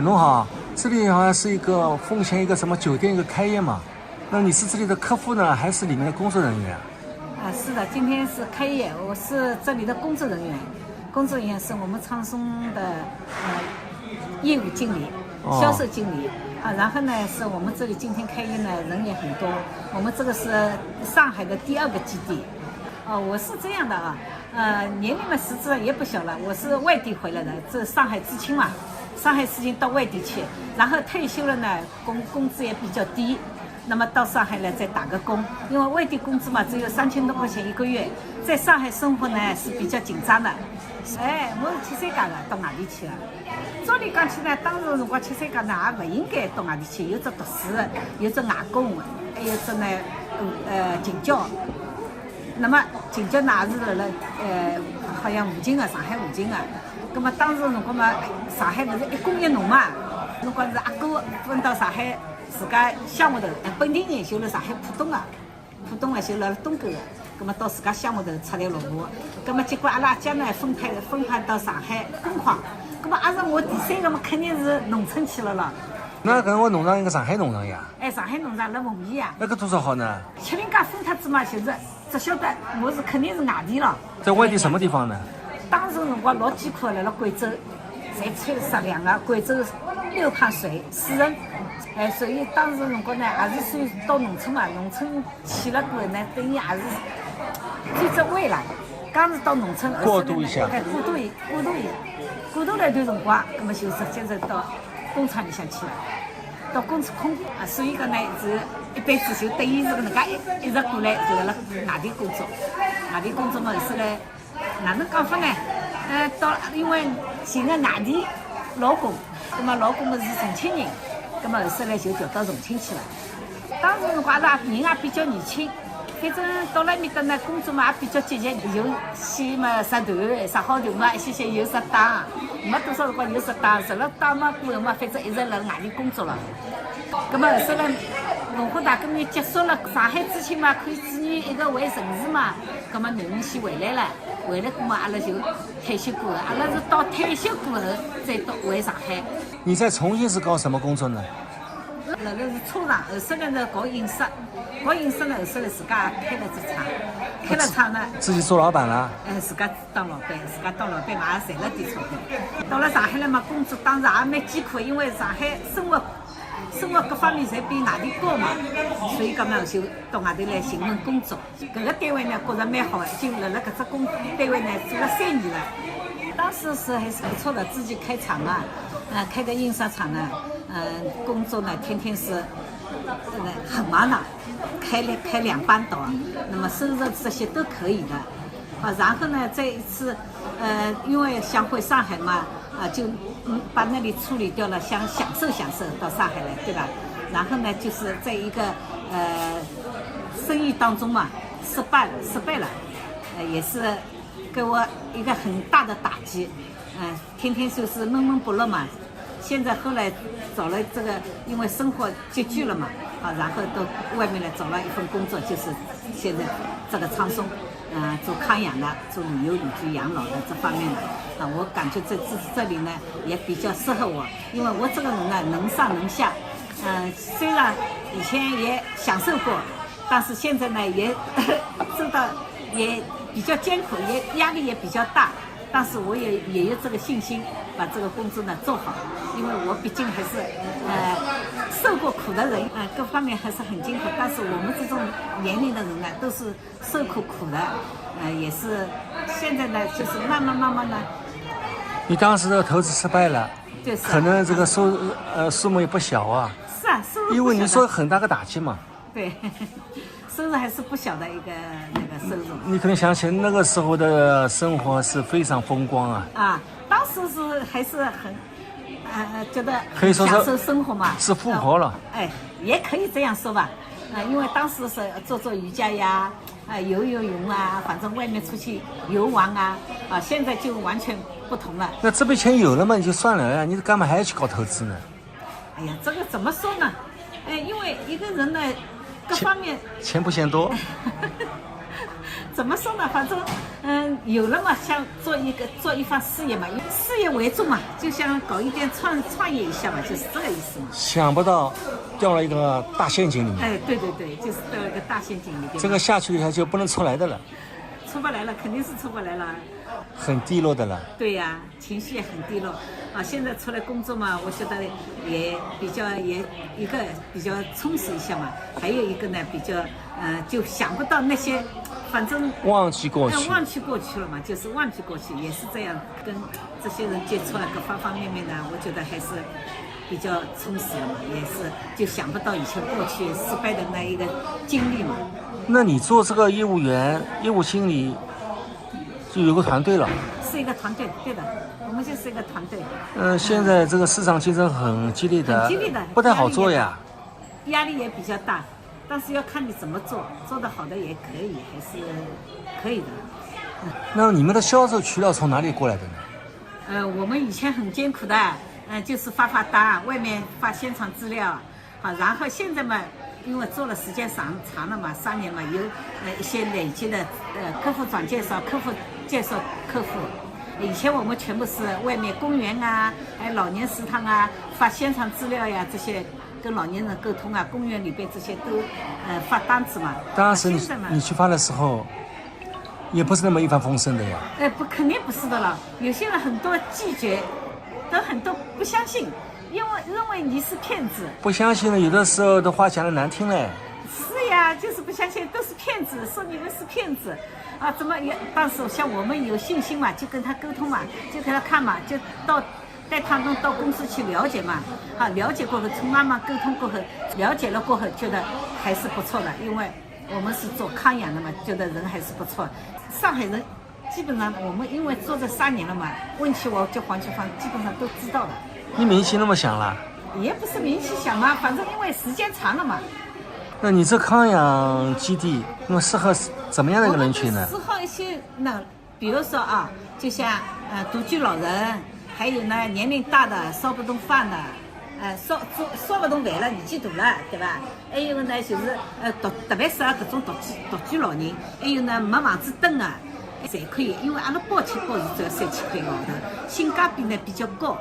侬好，这里好像是一个奉贤一个什么酒店一个开业嘛？那你是这里的客户呢，还是里面的工作人员？是的，今天是开业，我是这里的工作人员。工作人员是我们苍松的业务经理、销售经理然后呢是我们这里今天开业呢人也很多，我们这个是上海的第2个基地。我是这样的年龄嘛实质上也不小了，我是外地回来的，这上海知青嘛，上海知青到外地去，然后退休了呢，工资也比较低。那么到上海来再打个工，因为外地工资嘛只有3000多块钱一个月，在上海生活呢是比较紧张的。我是73家的，到外地去了。照理讲起呢，当时辰光73家呢也不应该到外地去，有只读书的，有只外公，还有只呢近郊。那么近郊呢也是了好像附近的，上海附近的。那么当时辰光嘛，上海不是一工一农嘛，辰光是阿哥分到上海。自家乡下头，本地人就辣上海浦东的就辣东沟的，葛么到自家乡下头出来落户，葛么结果阿拉家呢分派到上海工矿，葛么是我第3个嘛肯定是农村去了咯。那搿我农场一个上海农场呀？上海农场辣奉贤呀。那个多少好呢？70家分脱子嘛，就是只晓得我是肯定是外地了。在外地什么地方呢？当时辰光老艰苦辣贵州，侪吹食粮啊，贵州6趟水4人。所以当时辰光呢，也是属于到农村嘛，农村去了过后呢，等于也是追着未来。刚是到农村过渡一下，过渡了一段辰光，那么就直接是到工厂里向去了，到工厂所以讲呢，是一辈子就等于是搿能介一直过来，就辣外地工作。外地工作嘛，后来哪能讲法呢？到因为寻个外地老公，那么老公嘛是重庆人。那么后来就调到重庆去了。当时辰光人也比较年轻，反正到了面搭呢，工作嘛也比较积极，有先嘛拾团，拾好团嘛，一些有拾档，没多少辰光有拾档，拾了档嘛过后嘛，反正一直辣外地工作了。那么后来文化大革命结束了，上海知青嘛可以子女一个回城市嘛，那么囡恩先回来了，回来过嘛阿拉就退休过后，阿拉是到退休过后再到回上海。你在重庆是搞什么工作呢？辣是车厂，后来呢搞印刷，呢后来自家开了只厂，开了厂呢自己做老板了。自家当老板嘛也赚了点钞票。到了上海来嘛，工作当时也蛮艰苦，因为上海生活各方面侪比外地高嘛，所以讲呢就到外头来寻份工作。搿个单位呢觉着蛮好的，已经辣搿只单位呢做了3年了。当时是还是不错的，自己开厂嘛。开个印刷厂呢，工作呢天天是很忙的，开2班倒，那么收入这些都可以的。然后呢，这一次因为想回上海嘛，就把那里处理掉了，想享受到上海来，对吧？然后呢，就是在一个生意当中嘛，失败了，也是给我一个很大的打击。天天就是闷闷不乐嘛。现在后来找了这个，因为生活拮据了嘛，然后到外面来找了一份工作，就是现在这个苍松，做康养的，做旅游旅居养老的这方面的。我感觉这里呢也比较适合我，因为我这个人呢能上能下，虽然以前也享受过，但是现在呢也受到也比较艰苦，也压力也比较大。但是我也有这个信心把这个工作呢做好，因为我毕竟还是受过苦的人，各方面还是很艰苦。但是我们这种年龄的人呢，都是受过苦的，也是现在呢，就是慢慢呢。你当时的投资失败了，就是可能这个数目也不小啊。是啊，收入不小的。因为你说很大个打击嘛。对。收入还是不小的一个那个收入。你可能想起那个时候的生活是非常风光啊。当时是还是很，觉得可以说享受生活嘛，是富婆了。也可以这样说吧。因为当时是做瑜伽呀，游泳啊，反正外面出去游玩啊，现在就完全不同了。那这笔钱有了嘛，你就算了呀，你干嘛还要去搞投资呢？哎呀，这个怎么说呢？因为一个人呢。各方面钱不嫌多，怎么说呢？反正有了嘛，想做一番事业嘛，以事业为重嘛，就想搞一点创业一下嘛，就是这个意思嘛。想不到掉了一个大陷阱里面。哎，对对对，就是掉了一个大陷阱里边。这个下去以后就不能出来的了，出不来了，肯定是出不来了。很低落的了。对呀，情绪也很低落啊。现在出来工作嘛，我觉得也一个比较充实一下嘛，还有一个呢就想不到那些，反正忘记过去，忘记过去了嘛，就是忘记过去，也是这样跟这些人接触了，各方面呢，我觉得还是比较充实了嘛，也是就想不到以前过去失败的那一个经历嘛。那你做这个业务员、业务经理，就有个团队了。是一个团队，对的，我们就是一个团队。现在这个市场竞争很激烈的，很激烈的，不太好做呀。压力也比较大，但是要看你怎么做，做得好的也可以，还是可以的。那你们的销售渠道从哪里过来的呢？我们以前很艰苦的，就是发单，外面发现场资料，好，然后现在嘛，因为做了时间长了嘛，3年嘛，有一些累积的客户转介绍，客户介绍客户。以前我们全部是外面公园啊，还有老年食堂啊，发现场资料呀，这些跟老年人沟通啊，公园里边这些都发单子嘛。当时你去发的时候，也不是那么一帆风顺的呀。肯定不是的了。有些人很多拒绝，都很多不相信，因为认为你是骗子。不相信呢，有的时候的话讲的难听嘞。是呀，就是不相信，都是骗子，说你们是骗子。啊，怎么也？但是像我们有信心嘛，就跟他沟通嘛，就跟他看嘛，就带他们到公司去了解嘛。啊，了解过后，从慢慢沟通过后，了解了过后，觉得还是不错的，因为我们是做康养的嘛，觉得人还是不错。上海人基本上我们因为做这3年了嘛，问起我叫黄奇芳，基本上都知道的。你名气那么响了？也不是名气响嘛，反正因为时间长了嘛。那你这康养基地，那么适合怎么样的一个人群呢？适合一些比如说啊，就像独居老人，还有呢年龄大的烧不动饭的，烧不动饭了，年纪大了，对吧？还有呢就是特别适合搿种独居老人，还有呢没房子蹲啊，侪可以，因为阿拉包吃包住只要3000块一个号头，性价比呢比较高。